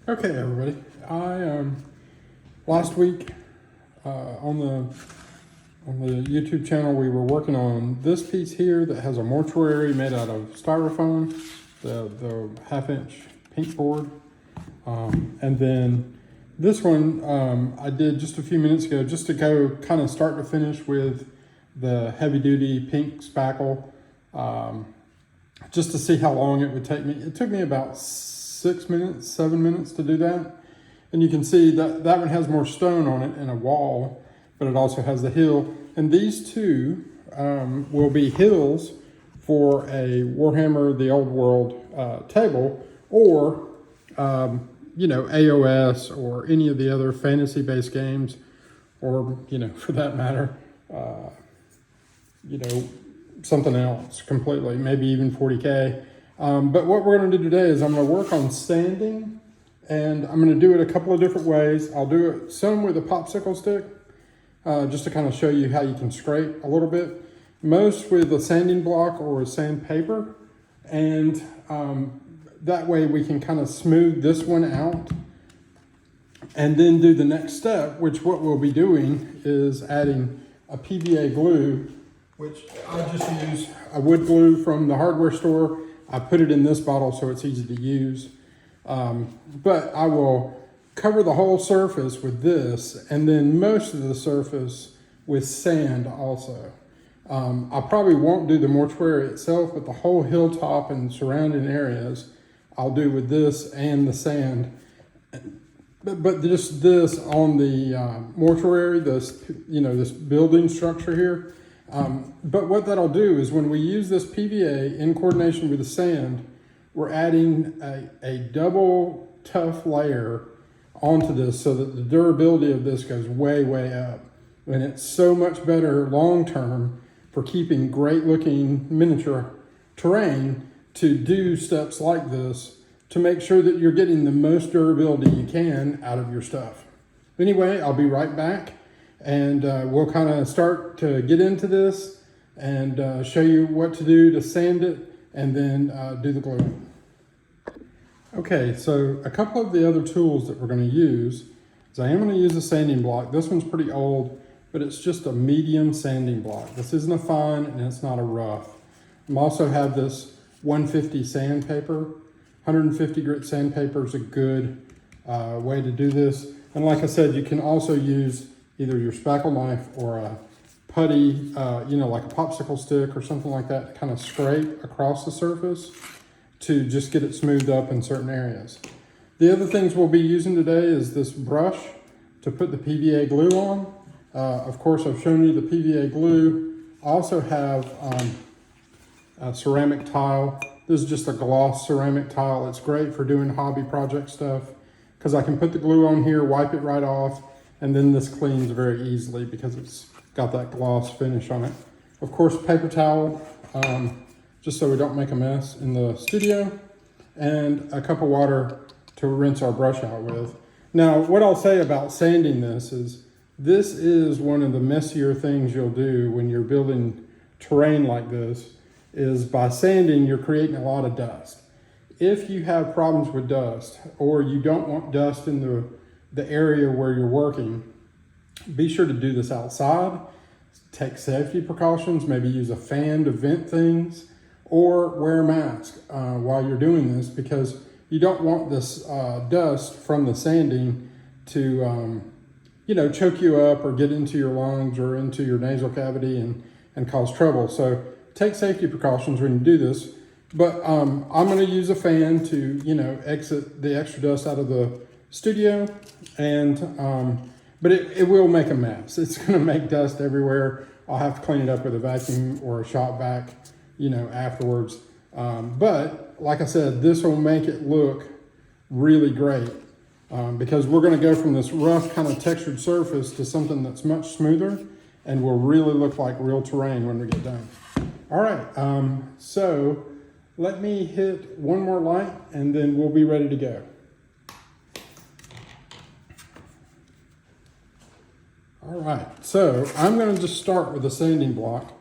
Okay, everybody. Last week on the YouTube channel, we were working on this piece here that has a mortuary made out of styrofoam, the 1/2-inch pink board, and then this one I did just a few minutes ago, just to go kind of start to finish with the heavy-duty pink spackle, just to see how long it would take me. It took me about 7 minutes to do that. And you can see that that one has more stone on it and a wall, but it also has the hill. And these two will be hills for a Warhammer the Old World table, or AOS, or any of the other fantasy-based games, or for that matter, something else completely, maybe even 40K. But what we're going to do today is I'm going to work on sanding, and I'm going to do it a couple of different ways. I'll do it some with a popsicle stick, just to kind of show you how you can scrape a little bit. Most with a sanding block or a sandpaper, and that way we can kind of smooth this one out, and then do the next step, which what we'll be doing is adding a PVA glue, which I just use a wood glue from the hardware store. I put it in this bottle so it's easy to use, but I will cover the whole surface with this, and then most of the surface with sand also. I probably won't do the mortuary itself, but the whole hilltop and surrounding areas I'll do with this and the sand. But just this on the mortuary, this building structure here. But what that'll do is when we use this PVA in coordination with the sand, we're adding a double tough layer onto this so that the durability of this goes way, way up. And it's so much better long-term for keeping great looking miniature terrain to do steps like this to make sure that you're getting the most durability you can out of your stuff. Anyway, I'll be right back. And we'll kind of start to get into this and show you what to do to sand it, and then do the glue. Okay, so a couple of the other tools that we're going to use is I am going to use a sanding block. This one's pretty old, but it's just a medium sanding block. This isn't a fine and it's not a rough. I also have this 150 sandpaper. 150 grit sandpaper is a good way to do this. And like I said, you can also use either your spackle knife or a putty, like a popsicle stick or something like that, to kind of scrape across the surface to just get it smoothed up in certain areas. The other things we'll be using today is this brush to put the PVA glue on. Of course, I've shown you the PVA glue. I also have a ceramic tile. This is just a gloss ceramic tile. It's great for doing hobby project stuff because I can put the glue on here, wipe it right off, and then this cleans very easily because it's got that gloss finish on it. Of course, paper towel, just so we don't make a mess in the studio, and a cup of water to rinse our brush out with. Now, what I'll say about sanding this is one of the messier things you'll do when you're building terrain like this, is by sanding, you're creating a lot of dust. If you have problems with dust, or you don't want dust in the area where you're working, be sure to do this outside. Take safety precautions, maybe use a fan to vent things, or wear a mask while you're doing this, because you don't want this dust from the sanding to choke you up or get into your lungs or into your nasal cavity and cause trouble. So take safety precautions when you do this. But I'm going to use a fan to exit the extra dust out of the studio, and but it will make a mess. It's going to make dust everywhere. I'll have to clean it up with a vacuum or a shop vac, afterwards. But like I said, this will make it look really great because we're going to go from this rough kind of textured surface to something that's much smoother and will really look like real terrain when we get done. All right, so let me hit one more light and then we'll be ready to go. All right, so I'm going to just start with a sanding block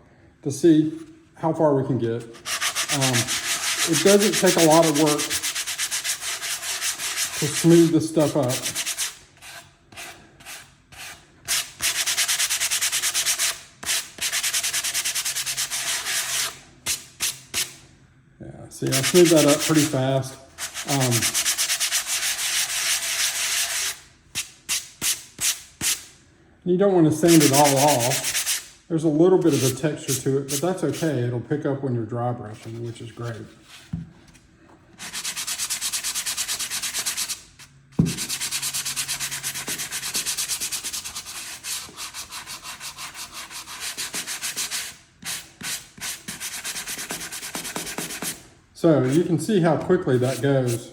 to see how far we can get. It doesn't take a lot of work to smooth this stuff up. Yeah, see, I smooth that up pretty fast. You don't want to sand it all off. There's a little bit of a texture to it, but that's okay. It'll pick up when you're dry brushing, which is great. So you can see how quickly that goes,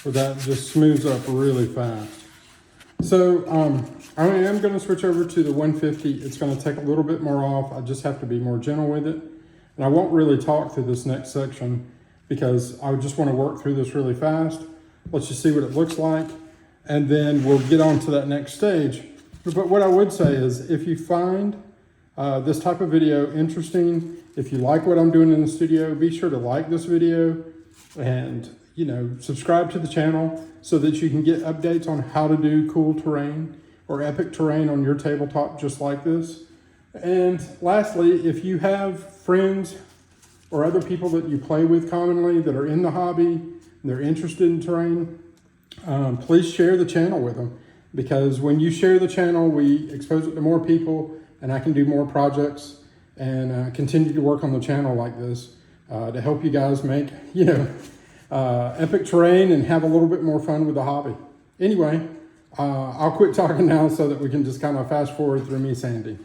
where that just smooths up really fast. So I am going to switch over to the 150. It's going to take a little bit more off. I just have to be more gentle with it. And I won't really talk through this next section because I just want to work through this really fast. Let's just see what it looks like. And then we'll get on to that next stage. But what I would say is if you find this type of video interesting, if you like what I'm doing in the studio, be sure to like this video and, you know, subscribe to the channel so that you can get updates on how to do cool terrain or epic terrain on your tabletop just like this. And lastly, if you have friends or other people that you play with commonly that are in the hobby, and they're interested in terrain, please share the channel with them, because when you share the channel, we expose it to more people and I can do more projects and continue to work on the channel like this to help you guys make, you know, epic terrain and have a little bit more fun with the hobby. Anyway, I'll quit talking now so that we can just kind of fast forward through me sanding.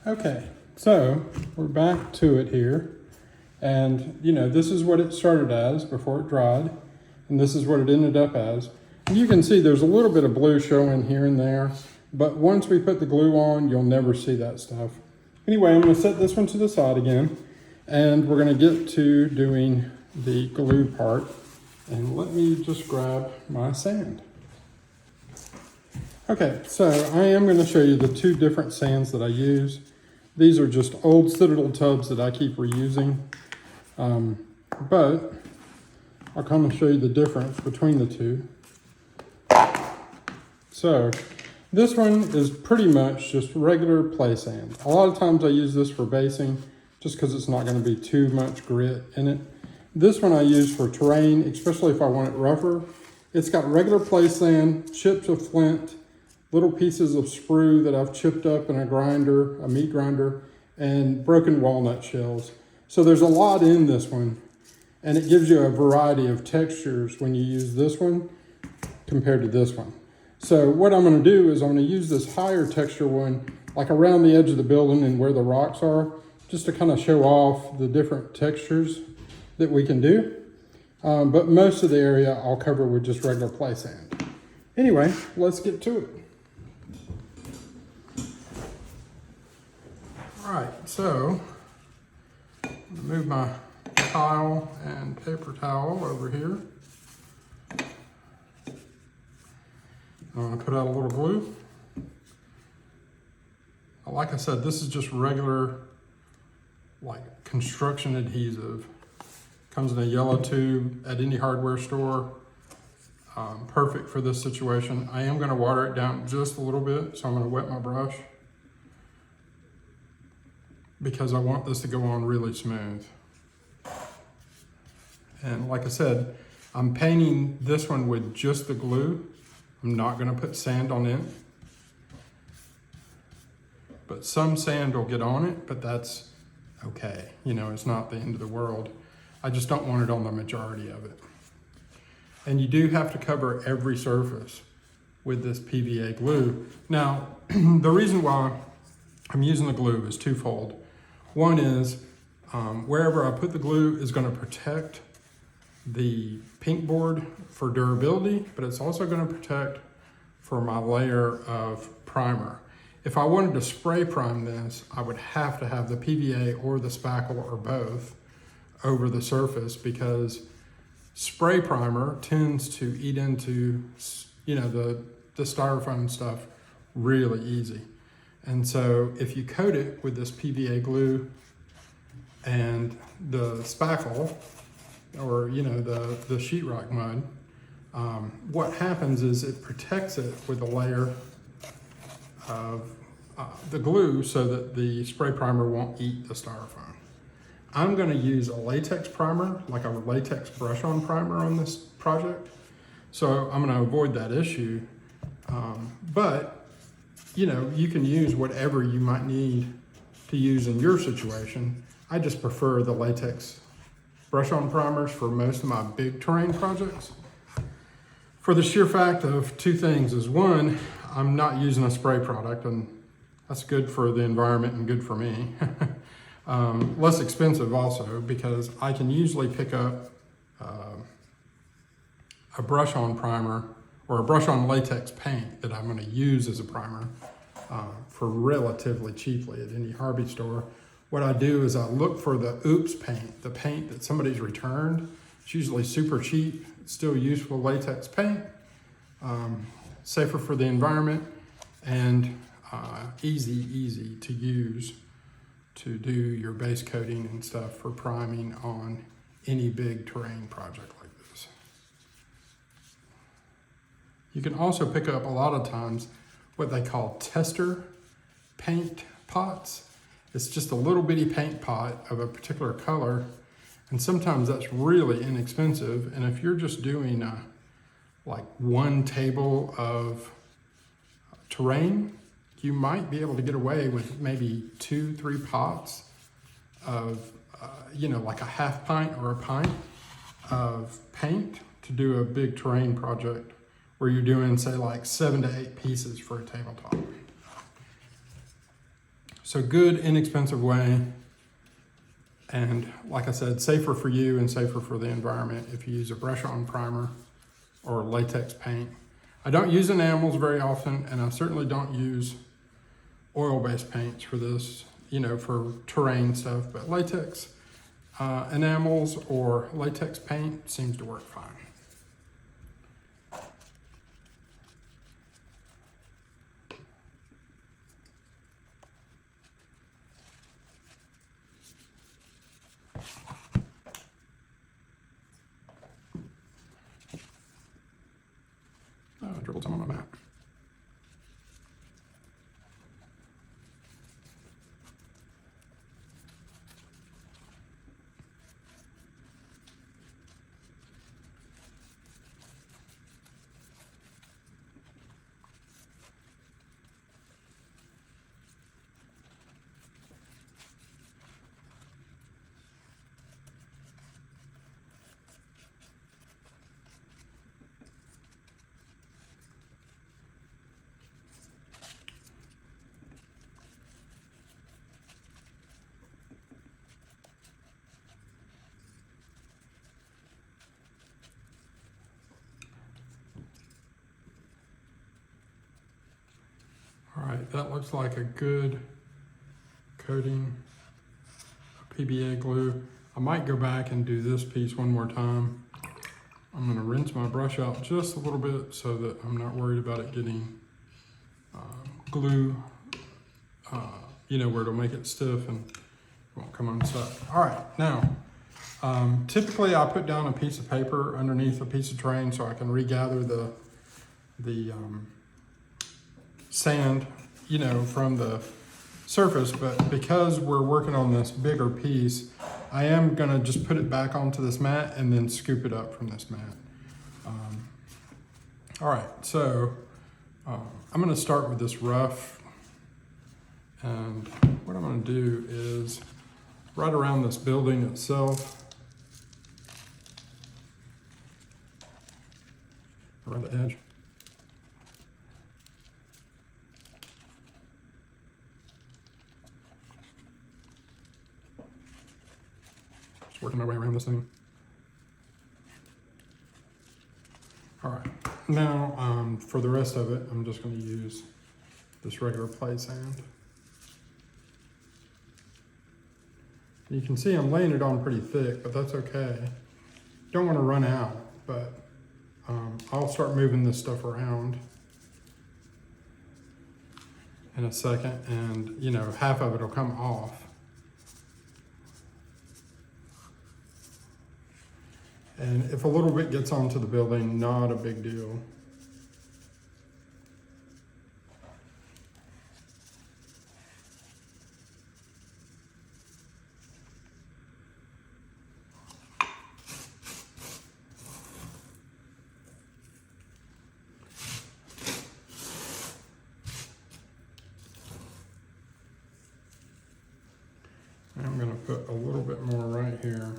Okay, so we're back to it here. And, you know, this is what it started as before it dried. And this is what it ended up as. And you can see there's a little bit of blue showing here and there. But once we put the glue on, you'll never see that stuff. Anyway, I'm going to set this one to the side again. And we're going to get to doing the glue part. And let me just grab my sand. Okay, so I am going to show you the two different sands that I use. These are just old Citadel tubs that I keep reusing. But I'll come and show you the difference between the two. So this one is pretty much just regular play sand. A lot of times I use this for basing just because it's not going to be too much grit in it. This one I use for terrain, especially if I want it rougher. It's got regular play sand, chips of flint, little pieces of sprue that I've chipped up in a grinder, a meat grinder, and broken walnut shells. So there's a lot in this one, and it gives you a variety of textures when you use this one compared to this one. So what I'm going to do is I'm going to use this higher texture one, like around the edge of the building and where the rocks are, just to kind of show off the different textures that we can do. But most of the area I'll cover with just regular play sand. Anyway, let's get to it. All right, so I'm gonna move my tile and paper towel over here. I'm gonna put out a little glue. Like I said, this is just regular, like construction adhesive. Comes in a yellow tube at any hardware store. Perfect for this situation. I am gonna water it down just a little bit, so I'm gonna wet my brush because I want this to go on really smooth. And like I said, I'm painting this one with just the glue. I'm not gonna put sand on it. But some sand will get on it, but that's okay. You know, it's not the end of the world. I just don't want it on the majority of it. And you do have to cover every surface with this PVA glue. Now, the reason why I'm using the glue is twofold. One is wherever I put the glue is going to protect the paint board for durability, but it's also going to protect for my layer of primer. If I wanted to spray prime this, I would have to have the PVA or the spackle or both over the surface, because spray primer tends to eat into, you know, the styrofoam stuff really easy. And so if you coat it with this PVA glue and the spackle, or, you know, the sheetrock mud, what happens is it protects it with a layer of the glue so that the spray primer won't eat the styrofoam. I'm going to use a latex primer, like a latex brush-on primer on this project. So I'm going to avoid that issue. But, you know, you can use whatever you might need to use in your situation. I just prefer the latex brush-on primers for most of my big terrain projects. For the sheer fact of two things is, one, I'm not using a spray product, and that's good for the environment and good for me. Less expensive also, because I can usually pick up a brush-on primer or a brush-on latex paint that I'm going to use as a primer for relatively cheaply at any hobby store. What I do is I look for the oops paint, the paint that somebody's returned. It's usually super cheap, it's still useful latex paint, safer for the environment, and easy to use to do your base coating and stuff for priming on any big terrain project like this. You can also pick up a lot of times what they call tester paint pots. It's just a little bitty paint pot of a particular color, and sometimes that's really inexpensive. And if you're just doing like one table of terrain, you might be able to get away with maybe 2-3 pots of, you know, like a half pint or a pint of paint to do a big terrain project where you're doing, say, like 7 to 8 pieces for a tabletop. So good, inexpensive way. And like I said, safer for you and safer for the environment if you use a brush-on primer or latex paint. I don't use enamels very often, and I certainly don't use oil-based paints for this, you know, for terrain stuff, but latex enamels or latex paint seems to work fine. I dribbled some on my map. right, that looks like a good coating of PVA glue. I might go back and do this piece one more time. I'm gonna rinse my brush out just a little bit so that I'm not worried about it getting glue, you know, where it'll make it stiff and it won't come unstuck. All right, now, typically I put down a piece of paper underneath a piece of terrain so I can regather the sand, you know, from the surface, but because we're working on this bigger piece, I am gonna just put it back onto this mat and then scoop it up from this mat. All right, so I'm gonna start with this rough, and what I'm gonna do is right around this building itself, around the edge. Just working my way around this thing. All right, now for the rest of it, I'm just gonna use this regular play sand. You can see I'm laying it on pretty thick, but that's okay. Don't wanna run out, but I'll start moving this stuff around in a second, and you know, half of it will come off. And if a little bit gets onto the building, not a big deal. I'm going to put a little bit more right here.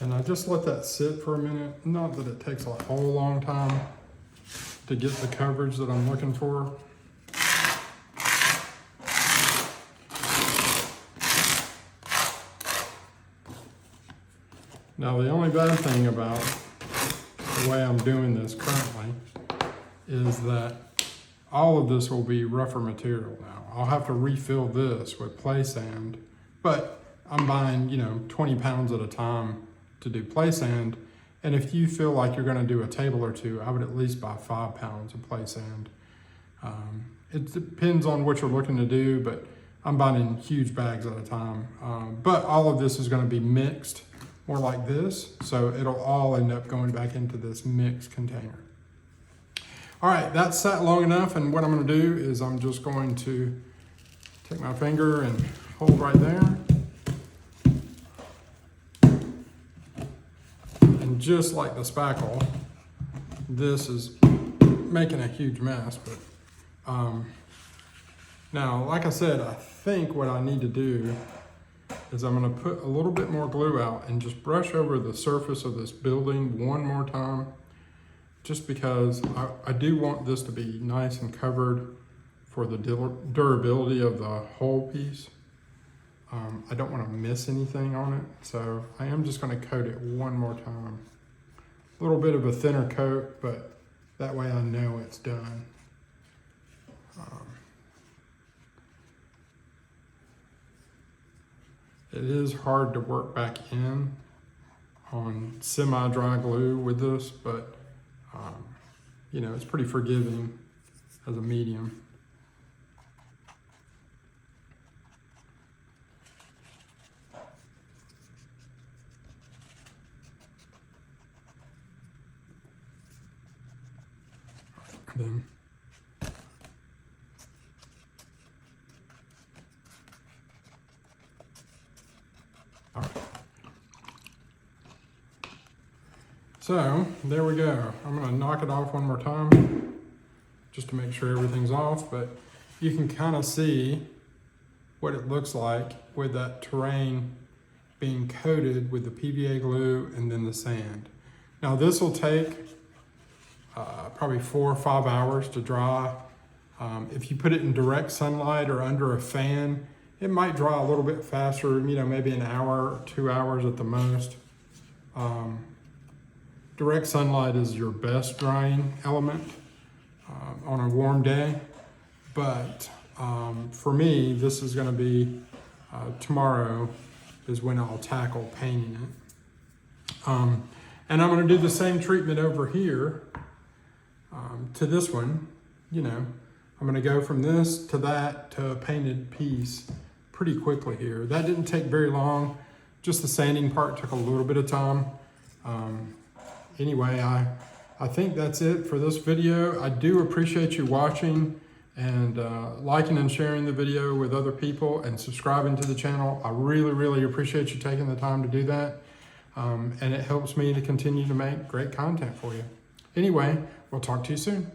And I just let that sit for a minute. Not that it takes a whole long time to get the coverage that I'm looking for. Now, the only bad thing about the way I'm doing this currently is that all of this will be rougher material now. I'll have to refill this with play sand, but I'm buying, you know, 20 pounds at a time to do play sand. And if you feel like you're gonna do a table or two, I would at least buy 5 pounds of play sand. It depends on what you're looking to do, but I'm buying in huge bags at a time. But all of this is gonna be mixed, more like this. So it'll all end up going back into this mixed container. All right, that's sat long enough. And what I'm gonna do is I'm just going to take my finger and hold right there. And just like the spackle, this is making a huge mess. But now, like I said, I think what I need to do is I'm gonna put a little bit more glue out and just brush over the surface of this building one more time, just because I do want this to be nice and covered for the durability of the whole piece. I don't want to miss anything on it, so I am just going to coat it one more time. A little bit of a thinner coat, but that way I know it's done. It is hard to work back in on semi-dry glue with this, but you know, it's pretty forgiving as a medium. Then all right. So there we go. I'm gonna knock it off one more time just to make sure everything's off, but you can kind of see what it looks like with that terrain being coated with the PVA glue and then the sand. Now this will take probably 4 or 5 hours to dry. If you put it in direct sunlight or under a fan, it might dry a little bit faster, you know, maybe an hour or 2 hours at the most. direct sunlight is your best drying element on a warm day. But for me, this is gonna be, tomorrow is when I'll tackle painting it. And I'm gonna do the same treatment over here to this one. You know, I'm gonna go from this to that to a painted piece pretty quickly here. That didn't take very long. Just the sanding part took a little bit of time. Anyway, I think that's it for this video. I do appreciate you watching and liking and sharing the video with other people and subscribing to the channel. I really, really appreciate you taking the time to do that. And it helps me to continue to make great content for you. Anyway, we'll talk to you soon.